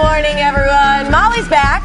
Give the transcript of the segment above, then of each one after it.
morning, everyone. Molly's back.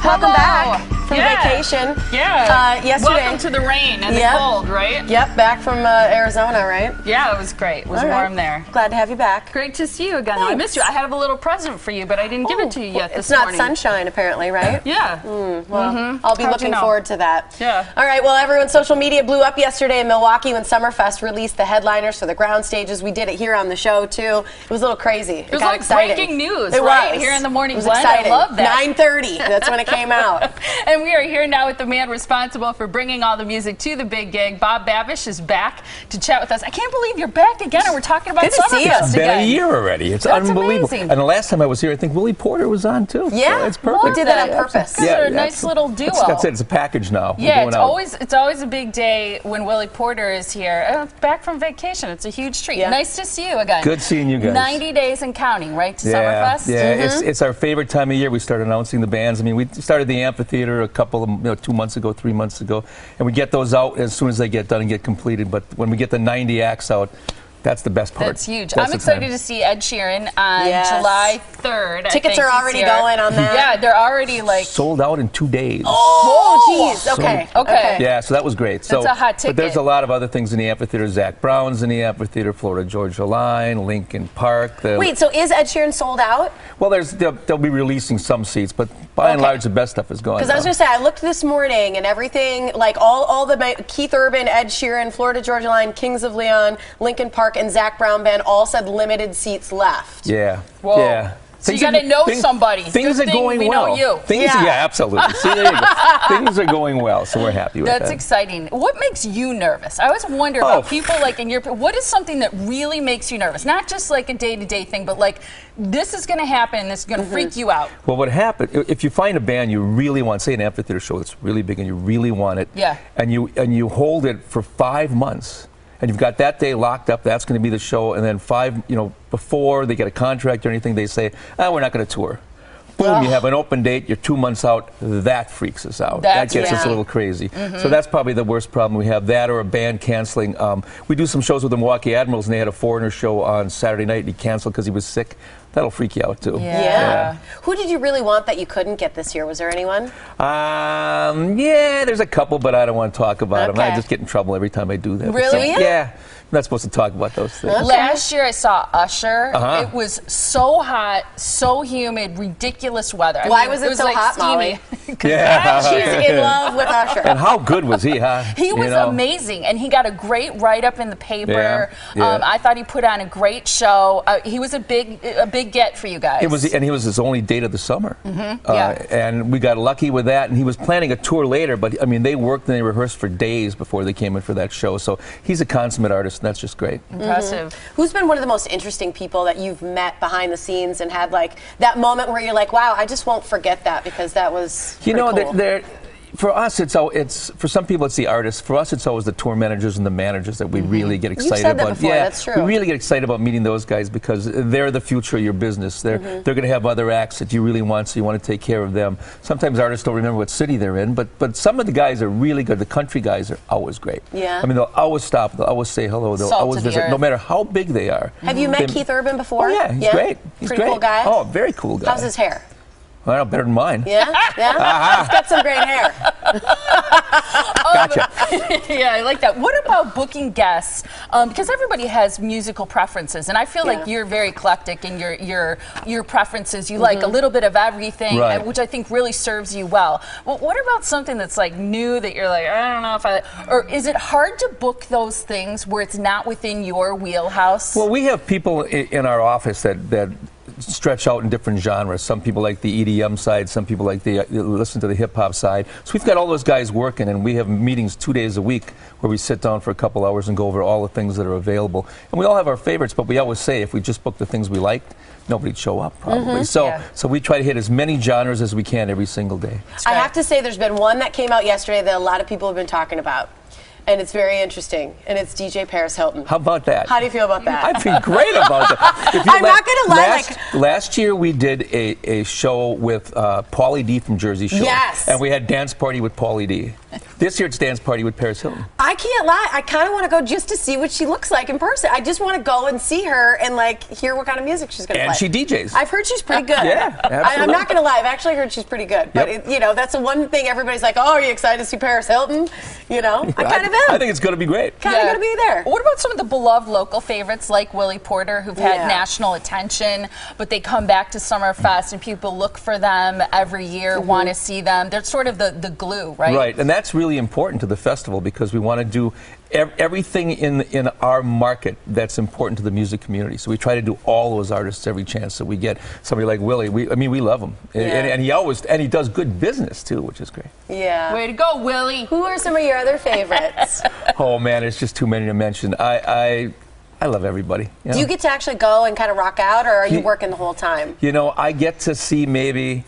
Welcome back from vacation. Yeah. Yesterday. Welcome to the rain and the cold, right? Yep, back from Arizona, right? Yeah, it was great. It was warm there. Glad to have you back. Great to see you again. Thanks. I missed you. I have a little present for you, but I didn't give it to you yet this morning. It's not sunshine, apparently, right? Yeah. Well, I'll be looking forward to that. Yeah. All right, well, everyone's social media blew up yesterday in Milwaukee when Summerfest released the headliners for the ground stages. We did it here on the show, too. It was a little crazy. It was like breaking news, right? Here in the morning. It was exciting. I love that. 9:30, that's when it came out. And we are here now with the man responsible for bringing all the music to the big gig. Bob Babisch is back to chat with us. I can't believe you're back again, and we're talking about Summerfest again. It's been a year already. It's unbelievable. Amazing. And the last time I was here, I think Willie Porter was on too. Yeah, so it's perfect. We did that on purpose. Yeah, a nice little duo. That's it. It's a package now. Yeah, it's always a big day when Willie Porter is here. Back from vacation, it's a huge treat. Yeah. Nice to see you again. Good seeing you guys. 90 days and counting, right, to Summerfest? Yeah, it's our favorite time of year. We start announcing the bands. I mean, we started the amphitheater a couple of 2 months ago, 3 months ago, and we get those out as soon as they get done and get completed. But when we get the 90 acts out, that's the best part. That's huge. I'm excited to see Ed Sheeran on July 3rd. Tickets are already going on that. Yeah, they're already like sold out in 2 days. Oh, geez. Okay. Yeah, so that was great. That's a hot ticket. But there's a lot of other things in the amphitheater. Zach Brown's in the amphitheater, Florida Georgia Line, Lincoln Park. Wait, so is Ed Sheeran sold out? Well, they'll be releasing some seats, but by and large, the best stuff is gone. Because I was going to say, I looked this morning and everything, like all the Keith Urban, Ed Sheeran, Florida Georgia Line, Kings of Leon, Lincoln Park, and Zach Brown Band all said limited seats left. Yeah. Whoa. Yeah. So you got to know somebody. Things are going well. We know you. Yeah, absolutely. See, there you go. Things are going well, so we're happy with that. That's exciting. What makes you nervous? I always wonder about people like in your. What is something that really makes you nervous? Not just like a day-to-day thing, but like this is going to happen. This is going to freak you out. Well, what happened if you find a band you really want, say an amphitheater show that's really big and you really want it, and you hold it for 5 months. And you've got that day locked up, that's going to be the show, and then before they get a contract or anything, they say, we're not going to tour. Boom, you have an open date, you're 2 months out, that freaks us out. That gets us a little crazy. So that's probably the worst problem we have, that or a band canceling. We do some shows with the Milwaukee Admirals, and they had a Foreigner show on Saturday night, and he canceled because he was sick. That'll freak you out, too. Yeah. Who did you really want that you couldn't get this year? Was there anyone? Yeah, there's a couple, but I don't want to talk about them. I just get in trouble every time I do that. Really? Yeah. I'm not supposed to talk about those things. Last year I saw Usher. It was so hot, so humid, ridiculous weather. Why was it so like hot, steamy. Molly? She's in love with Usher. And how good was he, huh? He was amazing, and he got a great write-up in the paper. I thought he put on a great show. He was a big get for you guys. He was his only date of the summer. And we got lucky with that, and he was planning a tour later, but I mean, they worked and they rehearsed for days before they came in for that show. So he's a consummate artist, and that's just great. Impressive. Who's been one of the most interesting people that you've met behind the scenes and had like that moment where you're like, wow, I just won't forget that because that was cool. For us, it's for some people it's the artists. For us, it's always the tour managers and the managers that we really get excited You've said that about. Before, that's true. We really get excited about meeting those guys because they're the future of your business. They're going to have other acts that you really want, so you want to take care of them. Sometimes artists don't remember what city they're in, but some of the guys are really good. The country guys are always great. Yeah. I mean, they'll always stop. They'll always say hello. They'll always visit, no matter how big they are. Have you met Keith Urban before? Oh yeah, he's great. He's Pretty cool guy. Oh, very cool guy. How's his hair? Well, better than mine. Yeah? Yeah? He's got some great hair. Gotcha. Yeah, I like that. What about booking guests? Because everybody has musical preferences, and I feel like you're very eclectic in your preferences. You like a little bit of everything, which I think really serves you well. Well, what about something that's like new that you're like, I don't know if or is it hard to book those things where it's not within your wheelhouse? Well, we have people in our office that stretch out in different genres. Some people like the EDM side, some people like the listen to the hip hop side. So we've got all those guys working, and we have meetings 2 days a week where we sit down for a couple hours and go over all the things that are available. And we all have our favorites, but we always say if we just book the things we liked, nobody'd show up probably. So we try to hit as many genres as we can every single day. I have to say there's been one that came out yesterday that a lot of people have been talking about. And it's very interesting, and it's DJ Paris Hilton. How about that? How do you feel about that? I feel great about that. I'm not going to lie. Last year we did a show with Pauly D from Jersey Shore. Yes. And we had Dance Party with Pauly D. This year it's dance party with Paris Hilton. I can't lie. I kind of want to go just to see what she looks like in person. I just want to go and see her and like hear what kind of music she's going to play. And she DJs. I've heard she's pretty good. Yeah, absolutely. I'm not going to lie. I've actually heard she's pretty good. But Yep. you know, that's the one thing everybody's like, "Oh, are you excited to see Paris Hilton?" You know, I kind of am. I think it's going to be great. Kind of going to be there. What about some of the beloved local favorites like Willie Porter, who've had national attention, but they come back to Summerfest and people look for them every year, want to see them. They're sort of the glue, right? Right, and that's really important to the festival because we want to do everything in our market that's important to the music community. So we try to do all those artists every chance that we get. Somebody like Willie, we love him, and he does good business too, which is great. Yeah. Way to go, Willie. Who are some of your other favorites? Oh man, it's just too many to mention. I love everybody. You know? Do you get to actually go and kind of rock out, or are you working the whole time? You know, I get to see maybe.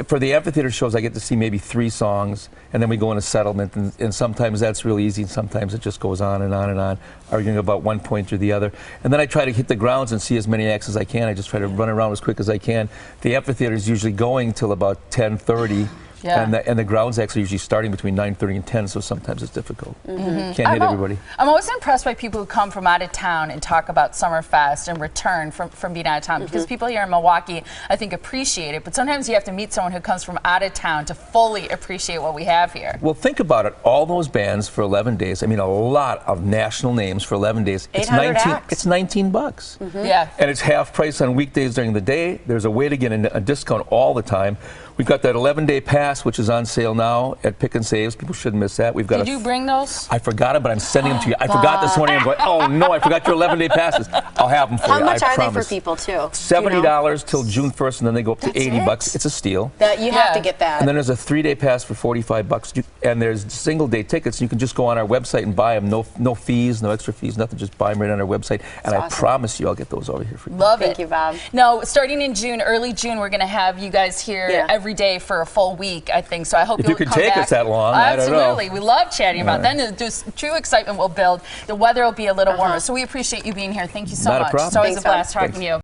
For the amphitheater shows, I get to see maybe 3 songs, and then we go in a settlement, and sometimes that's really easy, and sometimes it just goes on and on and on, arguing about one point or the other. And then I try to hit the grounds and see as many acts as I can. I just try to run around as quick as I can. The amphitheater is usually going till about 10:30. Yeah. And the grounds acts are usually starting between 9:30 and 10, so sometimes it's difficult. Can't hit everybody. I'm always impressed by people who come from out of town and talk about Summerfest and return from being out of town, because people here in Milwaukee, I think, appreciate it, but sometimes you have to meet someone who comes from out of town to fully appreciate what we have here. Well, think about it. All those bands for 11 days, I mean, a lot of national names for 11 days. It's 19 bucks. Yeah. And it's half price on weekdays during the day. There's a way to get a discount all the time. We've got that 11-day pass, which is on sale now at Pick and Saves. People shouldn't miss that. We've got. Did you bring those? I forgot them, but I'm sending them to you. I forgot this morning. I'm going, oh no, I forgot your 11-day passes. I'll have them for you. How much I are promise. they for people too? $70 till June 1st, and then they go up to 80 bucks. It's a steal. That you have to get that. And then there's a 3-day pass for 45 bucks, and there's single-day tickets. You can just go on our website and buy them. No fees, no extra fees, nothing. Just buy them right on our website, and I promise you, I'll get those over here for you. Love it. Thank you, Bob. No, starting in June, early June, we're going to have you guys here every day for a full week, I think. So I hope if you'll you could come take back. us that long, Absolutely. I don't know. We love chatting about that. And just true excitement will build. The weather will be a little warmer. So we appreciate you being here. Thank you so Not a much. problem. It's always Thanks, a blast Bob. talking to you.